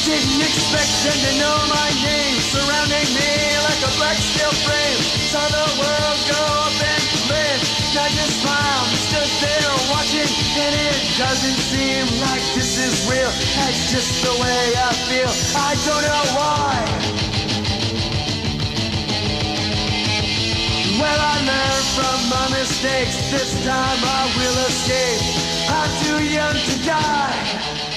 Didn't expect them to know my name, surrounding me like a black steel frame. Saw the world go up in flames. I just smiled and stood there watching, and it doesn't seem like this is real. That's just the way I feel. I don't know why. Well, I learned from my mistakes. This time I will escape. I'm too young to die.